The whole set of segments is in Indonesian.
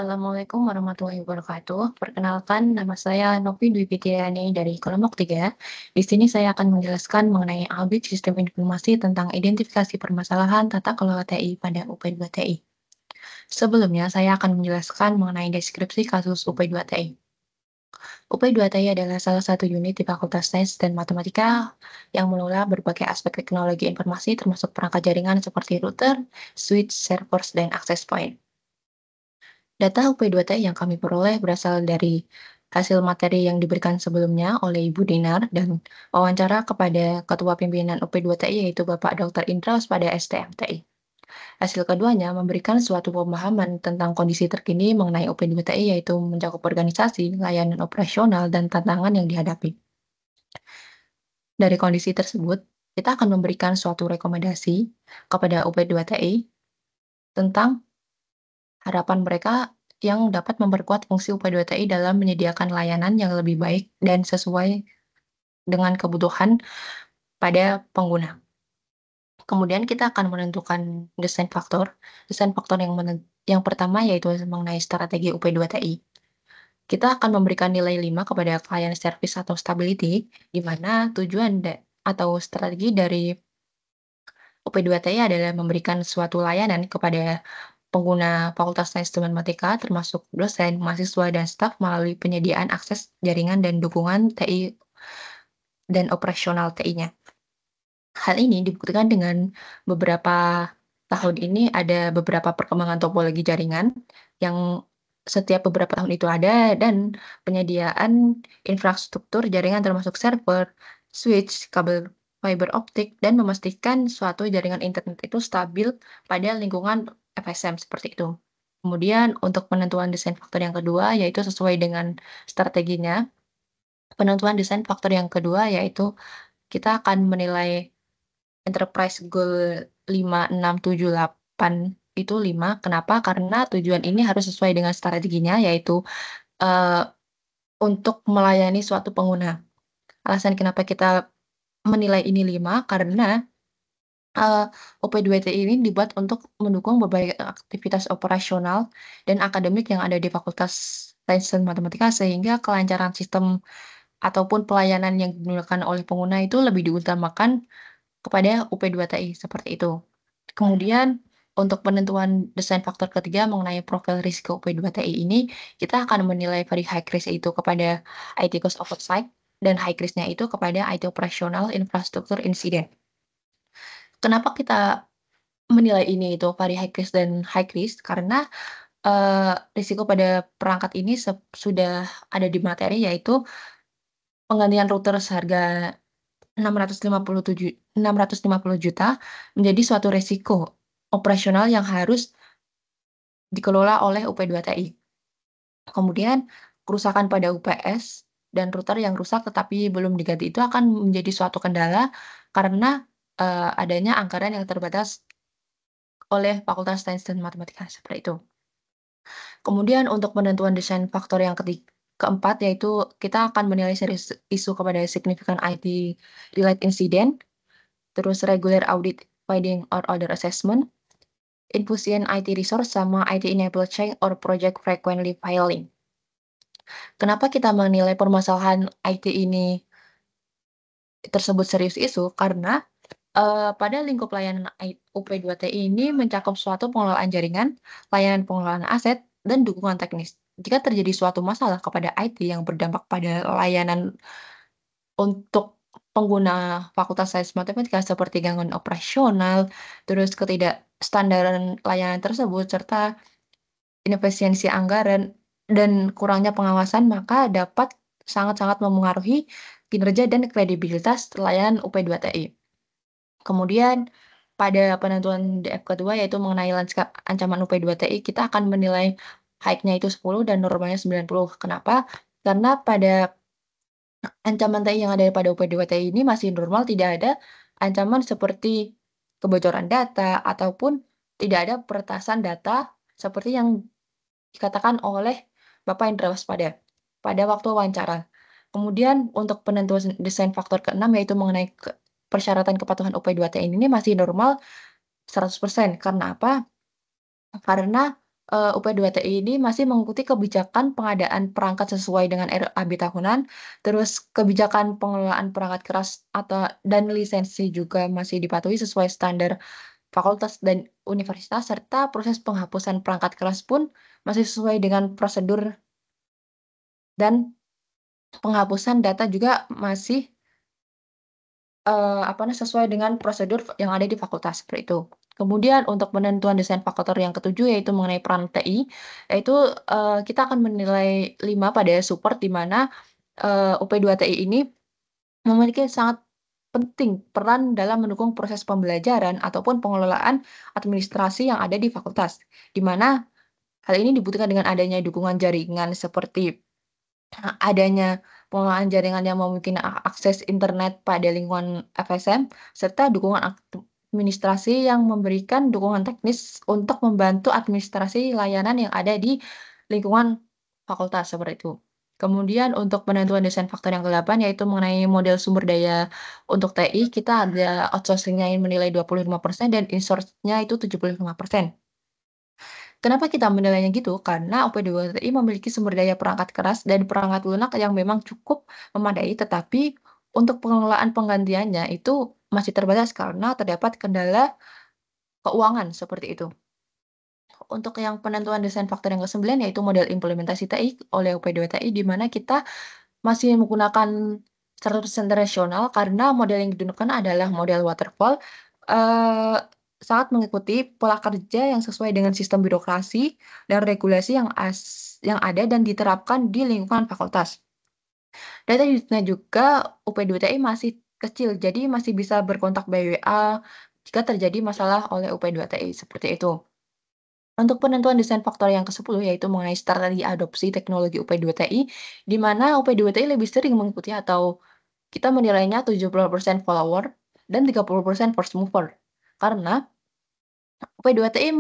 Assalamualaikum warahmatullahi wabarakatuh. Perkenalkan, nama saya Novi Dwi Fitriani dari kelompok 3. Di sini saya akan menjelaskan mengenai audit sistem informasi tentang identifikasi permasalahan tata kelola TI pada UP2 TI. Sebelumnya, saya akan menjelaskan mengenai deskripsi kasus UP2 TI. UP2 TI adalah salah satu unit di Fakultas Sains dan Matematika yang mengelola berbagai aspek teknologi informasi termasuk perangkat jaringan seperti router, switch, servers, dan access point. Data UP2TI yang kami peroleh berasal dari hasil materi yang diberikan sebelumnya oleh Ibu Dinar dan wawancara kepada Ketua Pimpinan UP2TI yaitu Bapak Dr. Indra pada STMTI. Hasil keduanya memberikan suatu pemahaman tentang kondisi terkini mengenai UP2TI yaitu mencakup organisasi, layanan operasional, dan tantangan yang dihadapi. Dari kondisi tersebut, kita akan memberikan suatu rekomendasi kepada UP2TI tentang harapan mereka yang dapat memperkuat fungsi UP2TI dalam menyediakan layanan yang lebih baik dan sesuai dengan kebutuhan pada pengguna. Kemudian kita akan menentukan desain faktor. Desain faktor yang pertama yaitu mengenai strategi UP2TI. Kita akan memberikan nilai 5 kepada client service atau stability, di mana tujuan atau strategi dari UP2TI adalah memberikan suatu layanan kepada pengguna Fakultas Sains dan Matematika, termasuk dosen, mahasiswa, dan staf melalui penyediaan akses jaringan dan dukungan TI dan operasional TI-nya. Hal ini dibuktikan dengan beberapa tahun ini ada beberapa perkembangan topologi jaringan yang setiap beberapa tahun itu ada dan penyediaan infrastruktur jaringan termasuk server, switch, kabel fiber optik, dan memastikan suatu jaringan internet itu stabil pada lingkungan FSM seperti itu. Kemudian untuk penentuan desain faktor yang kedua yaitu sesuai dengan strateginya. Penentuan desain faktor yang kedua yaitu kita akan menilai enterprise goal 5678 itu 5. Kenapa? Karena tujuan ini harus sesuai dengan strateginya yaitu, eee, untuk melayani suatu pengguna. Alasan kenapa kita menilai ini 5 karena Eee, UP2TI ini dibuat untuk mendukung berbagai aktivitas operasional dan akademik yang ada di Fakultas Sains dan Matematika, sehingga kelancaran sistem ataupun pelayanan yang digunakan oleh pengguna itu lebih diutamakan kepada UP2TI, seperti itu. Kemudian untuk penentuan desain faktor ketiga mengenai profil risiko UP2TI ini, kita akan menilai very high risk itu kepada IT cost oversight dan high risk-nya itu kepada IT operasional infrastruktur insiden. Kenapa kita menilai ini itu very high risk dan high risk karena, risiko pada perangkat ini sudah ada di materi yaitu penggantian router seharga 650 juta menjadi suatu resiko operasional yang harus dikelola oleh UP2TI. Kemudian kerusakan pada UPS dan router yang rusak tetapi belum diganti itu akan menjadi suatu kendala karena, adanya anggaran yang terbatas oleh Fakultas Sains dan Matematika, seperti itu. Kemudian untuk penentuan desain faktor yang keempat yaitu kita akan menilai serius isu kepada signifikan IT related incident, terus regular audit finding or other assessment, infusion IT resource, sama IT enable change or project frequently failing. Kenapa kita menilai permasalahan IT ini tersebut serius isu? Karena pada lingkup layanan UP2TI ini mencakup suatu pengelolaan jaringan, layanan pengelolaan aset, dan dukungan teknis. Jika terjadi suatu masalah kepada IT yang berdampak pada layanan untuk pengguna Fakultas Sains Matematika seperti gangguan operasional, terus ketidakstandaran layanan tersebut, serta inefisiensi anggaran dan kurangnya pengawasan, maka dapat sangat-sangat memengaruhi kinerja dan kredibilitas layanan UP2TI. Kemudian pada penentuan DF kedua yaitu mengenai lanskap ancaman UP2TI, kita akan menilai height-nya itu 10 dan normalnya 90. Kenapa? Karena pada ancaman TI yang ada pada UP2TI ini masih normal, tidak ada ancaman seperti kebocoran data ataupun tidak ada peretasan data seperti yang dikatakan oleh Bapak Indra Waspada pada waktu wawancara. Kemudian untuk penentuan desain faktor keenam yaitu mengenai persyaratan kepatuhan UP2TI ini masih normal 100%. Karena apa? Karena, UP2TI ini masih mengikuti kebijakan pengadaan perangkat sesuai dengan RAB tahunan, terus kebijakan pengelolaan perangkat keras dan lisensi juga masih dipatuhi sesuai standar fakultas dan universitas, serta proses penghapusan perangkat keras pun masih sesuai dengan prosedur dan penghapusan data juga masih sesuai dengan prosedur yang ada di fakultas, seperti itu. Kemudian untuk penentuan desain faktor yang ketujuh yaitu mengenai peran TI, yaitu, kita akan menilai 5 pada support di mana, UP2TI ini memiliki sangat penting peran dalam mendukung proses pembelajaran ataupun pengelolaan administrasi yang ada di fakultas. Di mana hal ini dibutuhkan dengan adanya dukungan jaringan seperti adanya pengelolaan jaringan yang memungkinkan akses internet pada lingkungan FSM, serta dukungan administrasi yang memberikan dukungan teknis untuk membantu administrasi layanan yang ada di lingkungan fakultas, seperti itu. Kemudian untuk penentuan desain faktor yang ke-8 yaitu mengenai model sumber daya untuk TI, kita ada outsourcing-nya yang menilai 25% dan insource-nya itu 75%. Kenapa kita menilainya gitu? Karena OP2TI memiliki sumber daya perangkat keras dan perangkat lunak yang memang cukup memadai, tetapi untuk pengelolaan penggantiannya itu masih terbatas karena terdapat kendala keuangan, seperti itu. Untuk yang penentuan desain faktor yang ke-9 yaitu model implementasi TI oleh OP2TI, di mana kita masih menggunakan 100% rasional karena model yang digunakan adalah model waterfall, eee, sangat mengikuti pola kerja yang sesuai dengan sistem birokrasi dan regulasi yang ada dan diterapkan di lingkungan fakultas. Data juga UP2TI masih kecil, jadi masih bisa berkontak by WA jika terjadi masalah oleh UP2TI, seperti itu. Untuk penentuan desain faktor yang ke-10 yaitu mengenai strategi adopsi teknologi UP2TI, di mana UP2TI lebih sering mengikuti atau kita menilainya 70% follower dan 30% first mover. Karena UP2TI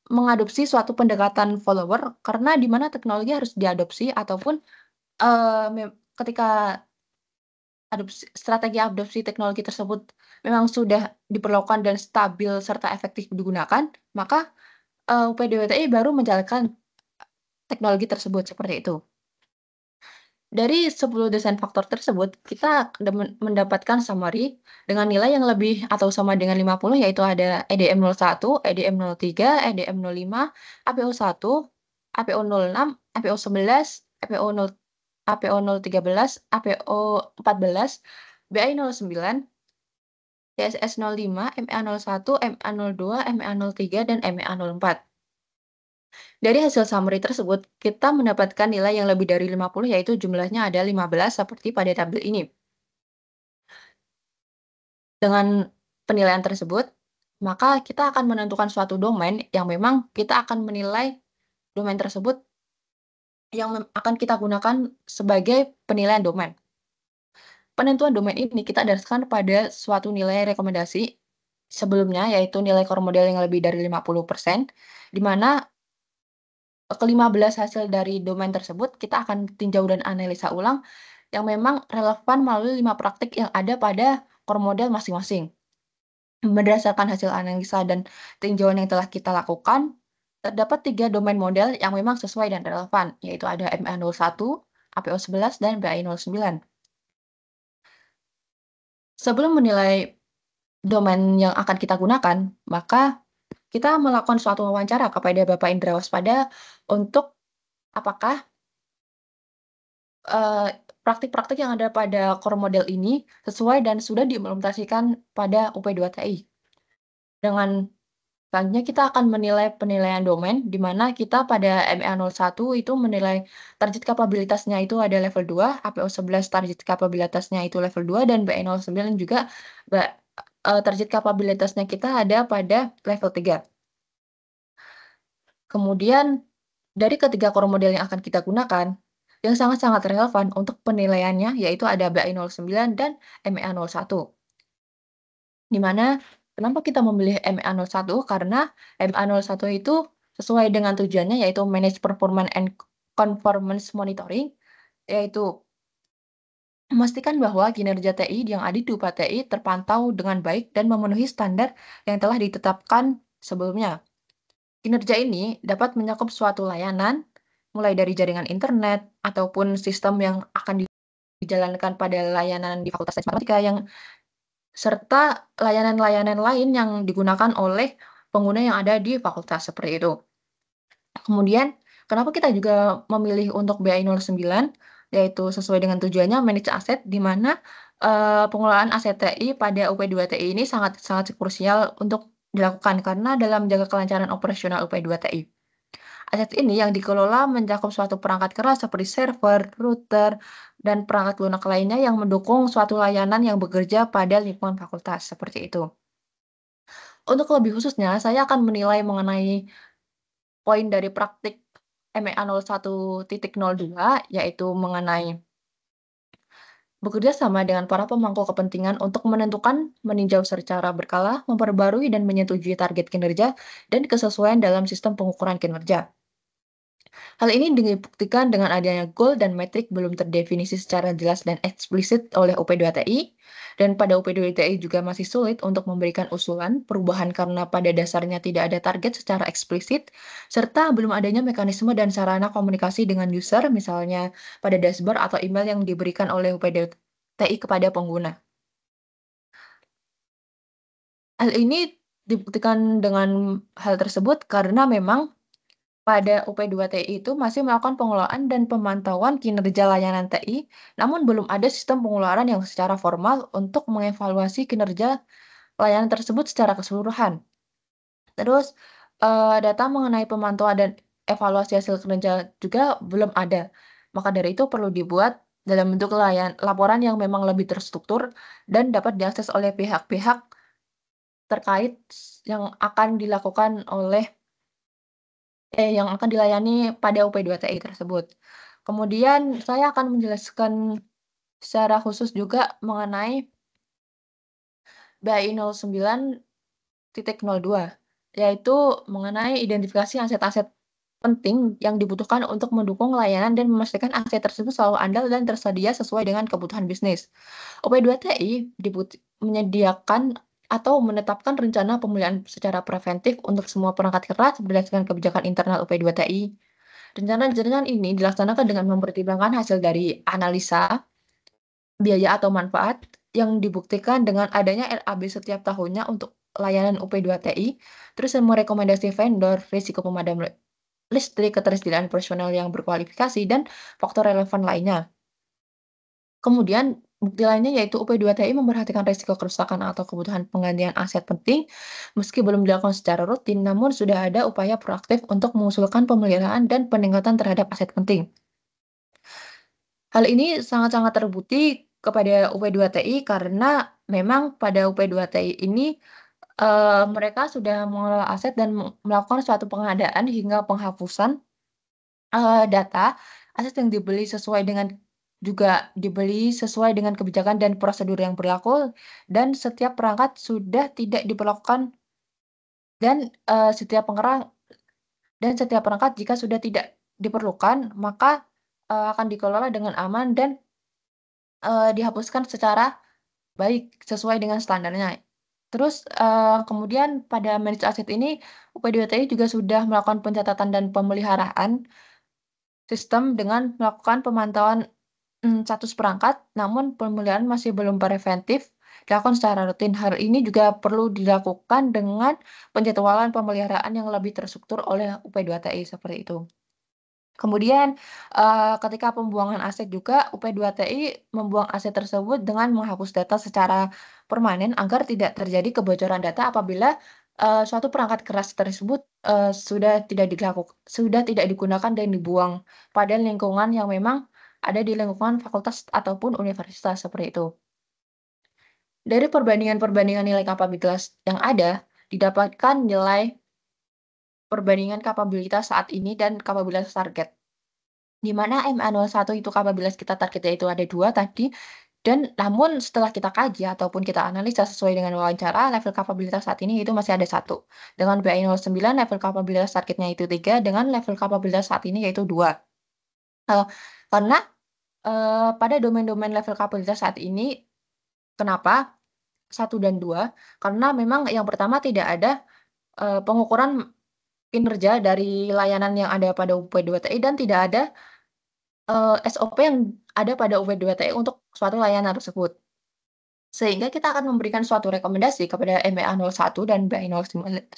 mengadopsi suatu pendekatan follower karena di mana teknologi harus diadopsi ataupun, ketika strategi adopsi teknologi tersebut memang sudah diperlakukan dan stabil serta efektif digunakan, maka, UP2TI baru menjalankan teknologi tersebut, seperti itu. Dari 10 desain faktor tersebut, kita mendapatkan summary dengan nilai yang lebih atau sama dengan 50, yaitu ada EDM 01, EDM 03, EDM 05, APO 1, APO 06, APO 11, APO 013, APO 14, BI 09, TSS 05, MEA 01, MEA 02, MEA 03, dan MEA 04. Dari hasil summary tersebut, kita mendapatkan nilai yang lebih dari 50 yaitu jumlahnya ada 15 seperti pada tabel ini. Dengan penilaian tersebut, maka kita akan menentukan suatu domain yang memang kita akan menilai domain tersebut yang akan kita gunakan sebagai penilaian domain. Penentuan domain ini kita dasarkan pada suatu nilai rekomendasi sebelumnya, yaitu nilai core model yang lebih dari 50%, di mana ke-15 hasil dari domain tersebut kita akan tinjau dan analisa ulang yang memang relevan melalui 5 praktik yang ada pada core model masing-masing. Berdasarkan hasil analisa dan tinjauan yang telah kita lakukan, terdapat 3 domain model yang memang sesuai dan relevan, yaitu ada MA01, APO 11, dan BAI 09. Sebelum menilai domain yang akan kita gunakan, maka kita melakukan suatu wawancara kepada Bapak Indra Waspada untuk apakah praktik-praktik yang ada pada core model ini sesuai dan sudah diimplementasikan pada UP2TI. Dengan selanjutnya kita akan menilai penilaian domain, di mana kita pada MEA 01 itu menilai target kapabilitasnya itu ada level 2, APO 11 target kapabilitasnya itu level 2, dan BE 09 juga target kapabilitasnya kita ada pada level 3. Kemudian dari ketiga core model yang akan kita gunakan, yang sangat-sangat relevan untuk penilaiannya yaitu ada BAI 09 dan MEA 01. Di mana kenapa kita memilih MEA 01? Karena MEA 01 itu sesuai dengan tujuannya yaitu manage performance and conformance monitoring, yaitu memastikan bahwa kinerja TI yang ada di UPTI terpantau dengan baik dan memenuhi standar yang telah ditetapkan sebelumnya. Kinerja ini dapat mencakup suatu layanan, mulai dari jaringan internet ataupun sistem yang akan dijalankan pada layanan di Fakultas Sains Matematika yang serta layanan-layanan lain yang digunakan oleh pengguna yang ada di fakultas, seperti itu. Kemudian, kenapa kita juga memilih untuk BI 09, yaitu sesuai dengan tujuannya manage aset, di mana, pengelolaan aset TI pada UP2TI ini sangat sangat krusial untuk dilakukan, karena dalam menjaga kelancaran operasional UP2TI. Aset ini yang dikelola mencakup suatu perangkat keras seperti server, router, dan perangkat lunak lainnya yang mendukung suatu layanan yang bekerja pada lingkungan fakultas, seperti itu. Untuk lebih khususnya, saya akan menilai mengenai poin dari praktik MEA 01.02, yaitu mengenai bekerja sama dengan para pemangku kepentingan untuk menentukan, meninjau secara berkala, memperbarui dan menyetujui target kinerja dan kesesuaian dalam sistem pengukuran kinerja. Hal ini dibuktikan dengan adanya goal dan metrik belum terdefinisi secara jelas dan eksplisit oleh UP2TI, dan pada UP2TI juga masih sulit untuk memberikan usulan perubahan karena pada dasarnya tidak ada target secara eksplisit, serta belum adanya mekanisme dan sarana komunikasi dengan user, misalnya pada dashboard atau email yang diberikan oleh UP2TI kepada pengguna. Hal ini dibuktikan dengan hal tersebut karena memang pada UP2TI itu masih melakukan pengelolaan dan pemantauan kinerja layanan TI, namun belum ada sistem pengeluaran yang secara formal untuk mengevaluasi kinerja layanan tersebut secara keseluruhan. Terus, data mengenai pemantauan dan evaluasi hasil kinerja juga belum ada. Maka dari itu perlu dibuat dalam bentuk laporan yang memang lebih terstruktur dan dapat diakses oleh pihak-pihak terkait yang akan dilakukan oleh yang akan dilayani pada UP2TI tersebut. Kemudian saya akan menjelaskan secara khusus juga mengenai BI 09.02, yaitu mengenai identifikasi aset-aset penting yang dibutuhkan untuk mendukung layanan dan memastikan aset tersebut selalu andal dan tersedia sesuai dengan kebutuhan bisnis. UP2TI menyediakan atau menetapkan rencana pemulihan secara preventif untuk semua perangkat keras berdasarkan kebijakan internal UP2TI. Rencana-rencana ini dilaksanakan dengan mempertimbangkan hasil dari analisa biaya atau manfaat yang dibuktikan dengan adanya RAB setiap tahunnya untuk layanan UP2TI, terus merekomendasi vendor, risiko pemadam listrik, ketersediaan personel yang berkualifikasi, dan faktor relevan lainnya. Kemudian, bukti lainnya yaitu UP2TI memperhatikan risiko kerusakan atau kebutuhan penggantian aset penting, meski belum dilakukan secara rutin, namun sudah ada upaya proaktif untuk mengusulkan pemeliharaan dan peningkatan terhadap aset penting. Hal ini sangat-sangat terbukti kepada UP2TI karena memang pada UP2TI ini, mereka sudah mengelola aset dan melakukan suatu pengadaan hingga penghapusan, data aset yang dibeli sesuai dengan kebijakan dan prosedur yang berlaku, dan setiap perangkat sudah tidak diperlakukan dan, setiap perangkat jika sudah tidak diperlukan, maka, akan dikelola dengan aman dan dihapuskan secara baik, sesuai dengan standarnya. Terus, kemudian pada manage aset ini, UP2TI juga sudah melakukan pencatatan dan pemeliharaan sistem dengan melakukan pemantauan, status perangkat, namun pemeliharaan masih belum preventif dilakukan secara rutin. Hal ini juga perlu dilakukan dengan penjadwalan pemeliharaan yang lebih terstruktur oleh UP2TI, seperti itu. Kemudian, ketika pembuangan aset juga, UP2TI membuang aset tersebut dengan menghapus data secara permanen agar tidak terjadi kebocoran data apabila, suatu perangkat keras tersebut, sudah tidak digunakan dan dibuang pada lingkungan yang memang ada di lingkungan fakultas ataupun universitas, seperti itu. Dari perbandingan-perbandingan nilai kapabilitas yang ada, didapatkan nilai perbandingan kapabilitas saat ini dan kapabilitas target. Di mana MA 01 itu kapabilitas kita targetnya itu ada 2 tadi, dan namun setelah kita kaji ataupun kita analisa sesuai dengan wawancara, level kapabilitas saat ini itu masih ada 1. Dengan BI 09 level kapabilitas targetnya itu 3, dengan level kapabilitas saat ini yaitu 2. Eee, karena, pada domain-domain level kapabilitas saat ini, kenapa 1 dan 2? Karena memang yang pertama tidak ada, pengukuran kinerja dari layanan yang ada pada UP2TI dan tidak ada, SOP yang ada pada UP2TI untuk suatu layanan tersebut. Sehingga kita akan memberikan suatu rekomendasi kepada MEA 01 dan BI 09,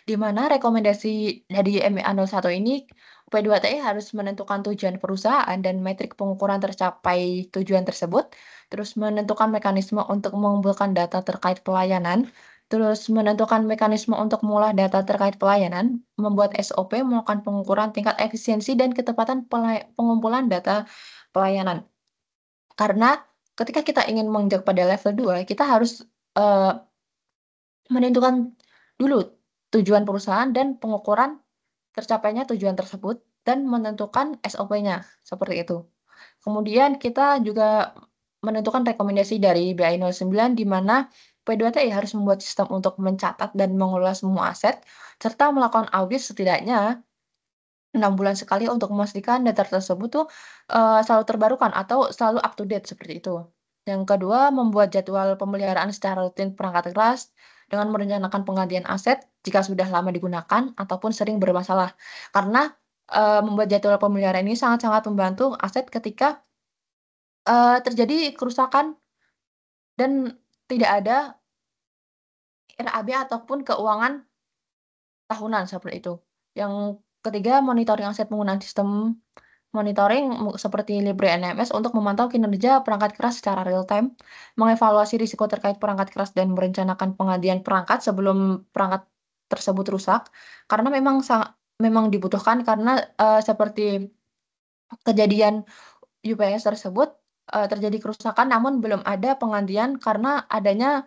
di mana rekomendasi dari MEA 01 ini UP2TI harus menentukan tujuan perusahaan dan metrik pengukuran tercapai tujuan tersebut, terus menentukan mekanisme untuk mengumpulkan data terkait pelayanan, terus menentukan mekanisme untuk mengolah data terkait pelayanan, membuat SOP melakukan pengukuran tingkat efisiensi dan ketepatan pengumpulan data pelayanan. Karena ketika kita ingin menginjak pada level 2, kita harus, eee, menentukan dulu tujuan perusahaan dan pengukuran tercapainya tujuan tersebut dan menentukan SOP-nya, seperti itu. Kemudian kita juga menentukan rekomendasi dari BI 09 di mana P2TI harus membuat sistem untuk mencatat dan mengelola semua aset, serta melakukan audit setidaknya 6 bulan sekali untuk memastikan data tersebut tuh, selalu terbarukan atau selalu up to date seperti itu. Yang kedua, membuat jadwal pemeliharaan secara rutin perangkat keras dengan merencanakan penggantian aset jika sudah lama digunakan ataupun sering bermasalah. Karena, membuat jadwal pemeliharaan ini sangat-sangat membantu aset ketika, terjadi kerusakan dan tidak ada RAB ataupun keuangan tahunan seperti itu. Yang ketiga, monitoring aset penggunaan sistem monitoring seperti Libre NMS untuk memantau kinerja perangkat keras secara real time, mengevaluasi risiko terkait perangkat keras dan merencanakan penggantian perangkat sebelum perangkat tersebut rusak. Karena memang dibutuhkan karena, seperti kejadian UPS tersebut, terjadi kerusakan namun belum ada penggantian karena adanya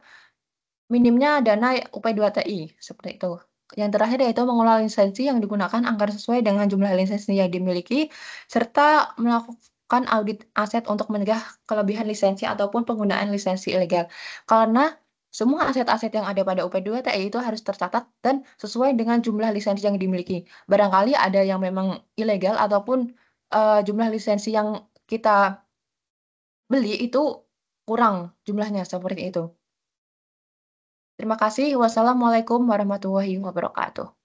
minimnya dana UP2TI, seperti itu. Yang terakhir yaitu mengelola lisensi yang digunakan agar sesuai dengan jumlah lisensi yang dimiliki, serta melakukan audit aset untuk mencegah kelebihan lisensi ataupun penggunaan lisensi ilegal. Karena semua aset-aset yang ada pada UP2TI itu harus tercatat dan sesuai dengan jumlah lisensi yang dimiliki. Barangkali ada yang memang ilegal ataupun, jumlah lisensi yang kita beli itu kurang jumlahnya, seperti itu. Terima kasih. Wassalamualaikum warahmatullahi wabarakatuh.